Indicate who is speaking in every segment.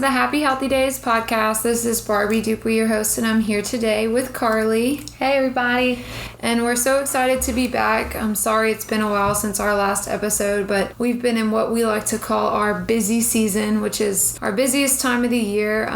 Speaker 1: the Happy Healthy Days podcast. This is Barbie, your host, and I'm here today with Carly.
Speaker 2: Hey, everybody.
Speaker 1: And we're so excited to be back. I'm sorry it's been a while since our last episode, but we've been in what we like to call our busy season, which is our busiest time of the year.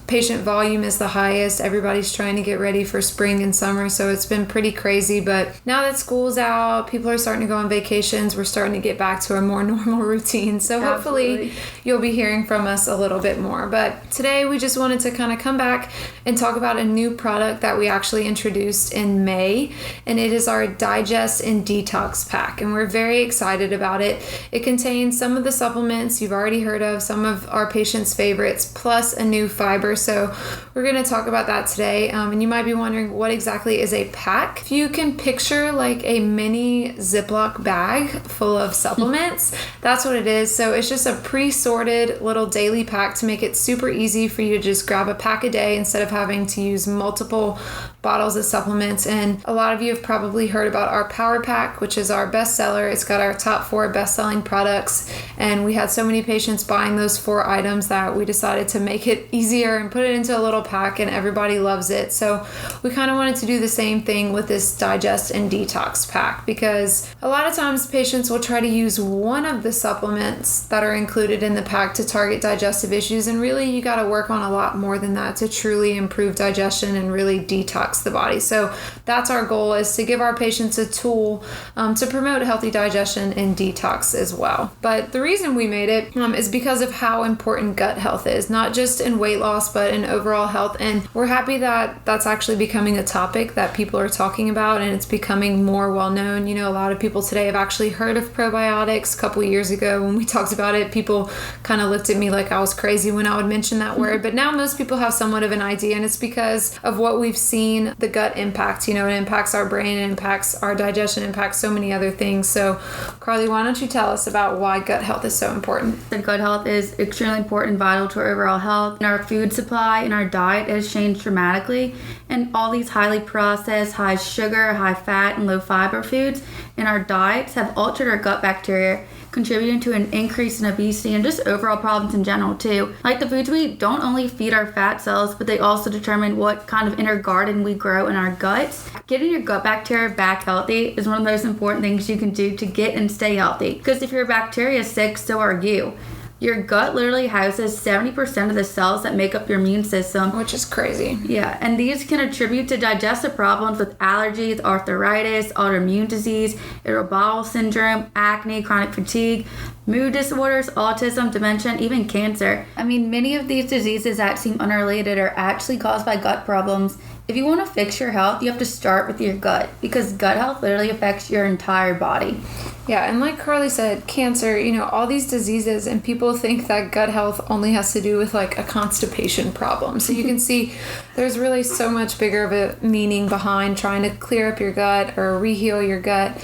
Speaker 1: Patient volume is the highest. Everybody's trying to get ready for spring and summer, so it's been pretty crazy. But now that school's out, people are starting to go on vacations, we're starting to get back to a more normal routine. So hopefully you'll be hearing from us a little bit more. But today we just wanted to kind of come back and talk about a new product that we actually introduced in May, and it is our Digest+Detox Pack, and we're very excited about it. It contains some of the supplements you've already heard of, some of our patients' favorites, plus a new fiber. So we're going to talk about that today. And you might be wondering, what exactly is a pack? If you can picture like a mini Ziploc bag full of supplements, that's what it is. So it's just a pre-sorted little daily pack to make it super easy for you to just grab a pack a day instead of having to use multiple bottles of supplements. And a lot of you have probably heard about our Power Pack, which is our bestseller. It's got our top 4 best-selling products, and we had so many patients buying those 4 items that we decided to make it easier and put it into a little pack, and everybody loves it. So we kind of wanted to do the same thing with this Digest+Detox Pack, because a lot of times patients will try to use one of the supplements that are included in the pack to target digestive issues, and really you got to work on a lot more than that to truly improve digestion and really detox the body. So that's our goal, is to give our patients a tool to promote healthy digestion and detox as well. But the reason we made it is because of how important gut health is, not just in weight loss, but in overall health. And we're happy that that's actually becoming a topic that people are talking about, and it's becoming more well known. You know, a lot of people today have actually heard of probiotics. A couple of years ago when we talked about it, people kind of looked at me like I was crazy when I would mention that word. But now most people have somewhat of an idea, and it's because of what we've seen the gut impact. You know, it impacts our brain, it impacts our digestion, it impacts so many other things. So Carly, why don't you tell us about why gut health is so important?
Speaker 2: The gut health is extremely important and vital to our overall health. And our food supply and our diet has changed dramatically, and all these highly processed, high sugar, high fat, and low fiber foods in our diets have altered our gut bacteria, contributing to an increase in obesity and just overall problems in general too. Like, the foods we eat don't only feed our fat cells, but they also determine what kind of inner garden we grow in our guts. Getting your gut bacteria back healthy is one of the most important things you can do to get and stay healthy. Because if your bacteria is sick, so are you. Your gut literally houses 70% of the cells that make up your immune system.
Speaker 1: Which is crazy.
Speaker 2: Yeah, and these can attribute to digestive problems with allergies, arthritis, autoimmune disease, irritable bowel syndrome, acne, chronic fatigue, mood disorders, autism, dementia, and even cancer. I mean, many of these diseases that seem unrelated are actually caused by gut problems. If you want to fix your health, you have to start with your gut, because gut health literally affects your entire body.
Speaker 1: Yeah, and like Carly said, cancer, you know, all these diseases, and people think that gut health only has to do with like a constipation problem. So you can see there's really so much bigger of a meaning behind trying to clear up your gut or reheal your gut.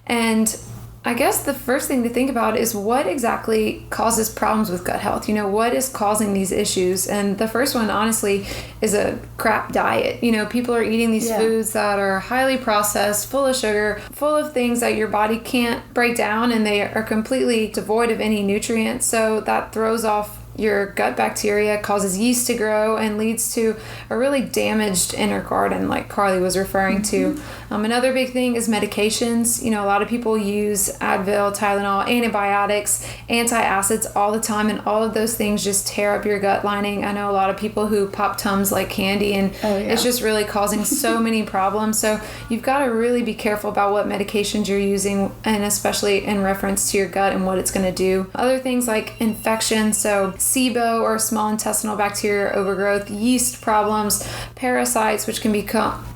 Speaker 1: And I guess the first thing to think about is what exactly causes problems with gut health. You know, what is causing these issues? And the first one, honestly, is a crap diet. You know, people are eating these foods that are highly processed, full of sugar, full of things that your body can't break down, and they are completely devoid of any nutrients. So that throws off your gut bacteria, causes yeast to grow, and leads to a really damaged inner garden, like Carly was referring to. Another big thing is medications. You know, a lot of people use Advil, Tylenol, antibiotics, antacids all the time, and all of those things just tear up your gut lining. I know a lot of people who pop Tums like candy, and it's just really causing so many problems. So you've got to really be careful about what medications you're using, and especially in reference to your gut and what it's going to do. Other things like infections, so SIBO or small intestinal bacteria overgrowth, yeast problems, parasites, which can become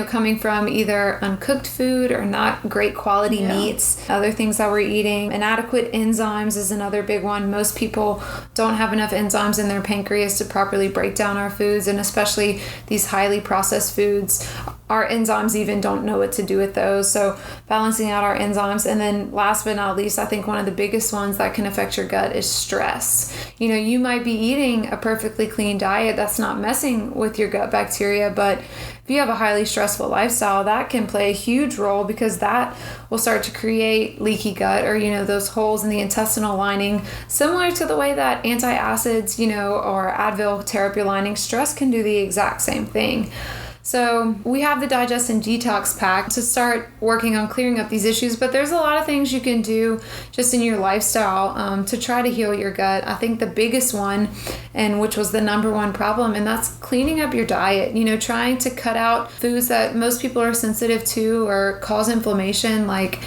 Speaker 1: coming from either uncooked food or not great quality meats, other things that we're eating. Inadequate enzymes is another big one. Most people don't have enough enzymes in their pancreas to properly break down our foods, and especially these highly processed foods. Our enzymes even don't know what to do with those. So balancing out our enzymes. And then last but not least, I think one of the biggest ones that can affect your gut is stress. You know, you might be eating a perfectly clean diet that's not messing with your gut bacteria, but if you have a highly stressful lifestyle, that can play a huge role because that will start to create leaky gut or, those holes in the intestinal lining, similar to the way that antacids, or Advil tear up your lining. Stress can do the exact same thing. So we have the Digest and Detox Pack to start working on clearing up these issues, but there's a lot of things you can do just in your lifestyle to try to heal your gut. I think the biggest one, and which was the number one problem, and that's cleaning up your diet, trying to cut out foods that most people are sensitive to or cause inflammation, like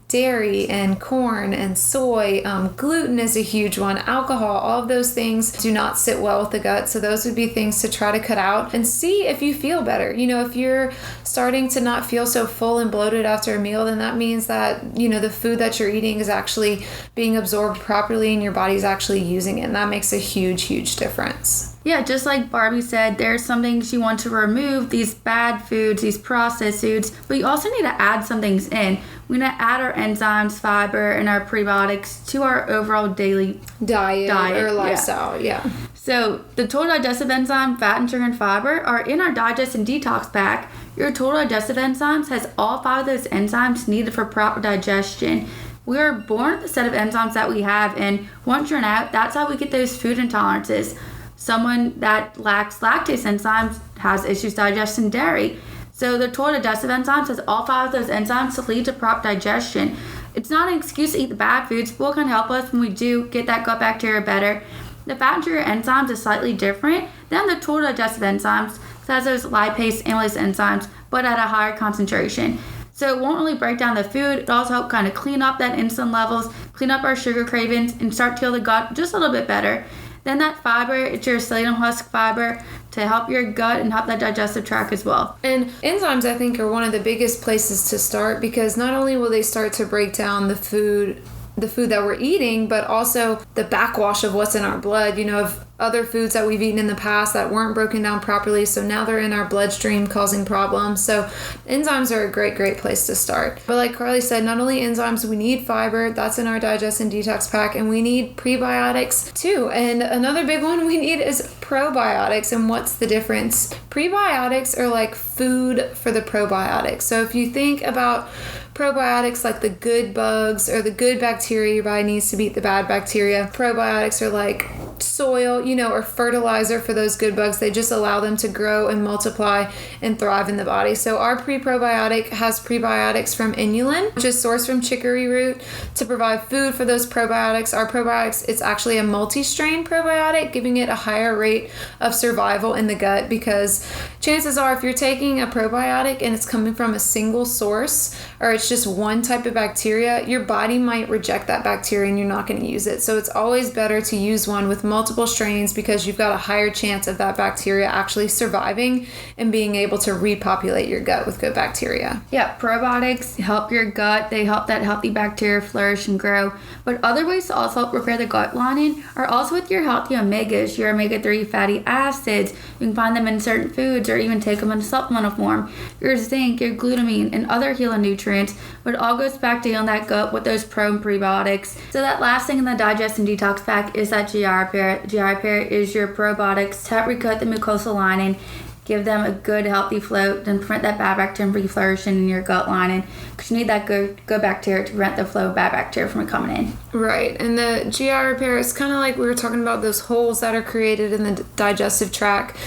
Speaker 1: dairy and corn and soy. Gluten is a huge one. Alcohol, all of those things do not sit well with the gut. So those would be things to try to cut out and see if you feel better. If you're starting to not feel so full and bloated after a meal, then that means that, the food that you're eating is actually being absorbed properly and your body's actually using it. And that makes a huge, huge difference.
Speaker 2: Yeah, just like Barbie said, there's some things you want to remove, these bad foods, these processed foods, but you also need to add some things in. We need to add our enzymes, fiber, and our prebiotics to our overall daily diet
Speaker 1: or lifestyle. Yeah.
Speaker 2: So the total digestive enzyme, fat, and sugar, and fiber are in our Digest and Detox Pack. Your total digestive enzymes has all 5 of those enzymes needed for proper digestion. We are born with the set of enzymes that we have, and once you're out, that's how we get those food intolerances. Someone that lacks lactase enzymes has issues digesting dairy. So the total digestive enzymes has all 5 of those enzymes to lead to proper digestion. It's not an excuse to eat the bad foods, but it can help us when we do get that gut bacteria better. The fat and sugar enzymes is slightly different than the total digestive enzymes. So it has those lipase, amylase enzymes, but at a higher concentration. So it won't really break down the food. It also help kind of clean up that insulin levels, clean up our sugar cravings, and start to heal the gut just a little bit better. Then that fiber, it's your psyllium husk fiber to help your gut and help that digestive tract as well.
Speaker 1: And enzymes, I think, are one of the biggest places to start because not only will they start to break down the food that we're eating, but also the backwash of what's in our blood, of other foods that we've eaten in the past that weren't broken down properly. So now they're in our bloodstream causing problems. So enzymes are a great, great place to start. But like Carly said, not only enzymes, we need fiber. That's in our Digest and Detox Pack. And we need prebiotics too. And another big one we need is probiotics. And what's the difference? Prebiotics are like food for the probiotics. So if you think about probiotics like the good bugs or the good bacteria your body needs to beat the bad bacteria, probiotics are like soil, or fertilizer for those good bugs. They just allow them to grow and multiply and thrive in the body. So our pre-probiotic has prebiotics from inulin, which is sourced from chicory root to provide food for those probiotics. Our probiotics, it's actually a multi-strain probiotic, giving it a higher rate of survival in the gut because chances are if you're taking a probiotic and it's coming from a single source or it's just one type of bacteria, your body might reject that bacteria and you're not going to use it. So it's always better to use one with multiple strains because you've got a higher chance of that bacteria actually surviving and being able to repopulate your gut with good bacteria.
Speaker 2: Yeah, probiotics help your gut. They help that healthy bacteria flourish and grow. But other ways to also help repair the gut lining are also with your healthy omegas, your omega-3 fatty acids. You can find them in certain foods or even take them in supplemental form. Your zinc, your glutamine, and other healing nutrients. But it all goes back to healing that gut with those pro and prebiotics. So that last thing in the Digest and Detox Pack is that GI repair. GI repair is your probiotics to help recut the mucosal lining, give them a good healthy flow, then prevent that bad bacteria from flourishing in your gut lining because you need that good bacteria to prevent the flow of bad bacteria from coming in.
Speaker 1: Right, and the GI repair is kind of like we were talking about those holes that are created in the digestive tract,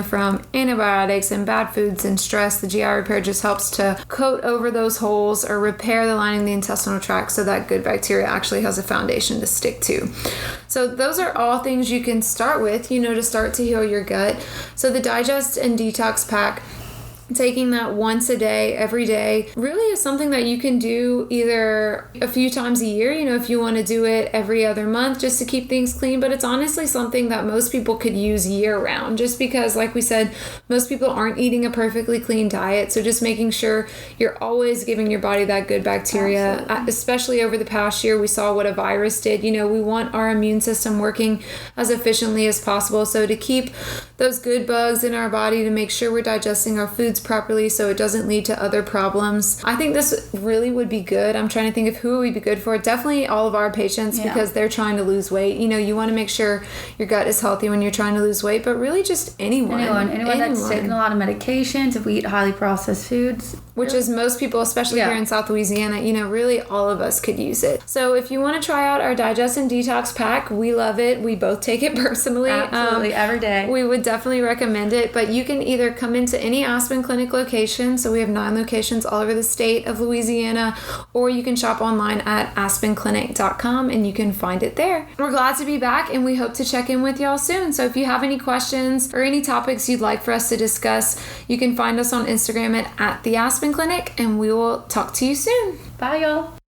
Speaker 1: from antibiotics and bad foods and stress. The GI repair just helps to coat over those holes or repair the lining of the intestinal tract so that good bacteria actually has a foundation to stick to. So those are all things you can start with, to start to heal your gut. So the Digest and Detox Pack, taking that once a day, every day, really is something that you can do either a few times a year, if you want to do it every other month just to keep things clean. But it's honestly something that most people could use year round just because, like we said, most people aren't eating a perfectly clean diet. So just making sure you're always giving your body that good bacteria. Absolutely. Especially over the past year, we saw what a virus did. We want our immune system working as efficiently as possible. So to keep those good bugs in our body, to make sure we're digesting our foods properly so it doesn't lead to other problems. I think this really would be good. I'm trying to think of who would be good for it. Definitely all of our patients because they're trying to lose weight. You know, you want to make sure your gut is healthy when you're trying to lose weight, but really just anyone
Speaker 2: that's taking a lot of medications, if we eat highly processed foods.
Speaker 1: Which is most people, especially here in South Louisiana, you know, really all of us could use it. So if you want to try out our Digest+Detox Pack, we love it. We both take it personally.
Speaker 2: Absolutely, every day.
Speaker 1: We would definitely recommend it, but you can either come into any Aspen Clinic location, so we have 9 locations all over the state of Louisiana, or you can shop online at aspenclinic.com and you can find it there. We're glad to be back and we hope to check in with y'all soon. So if you have any questions or any topics you'd like for us to discuss, you can find us on Instagram at the Aspen Clinic, and we will talk to you soon.
Speaker 2: Bye, y'all.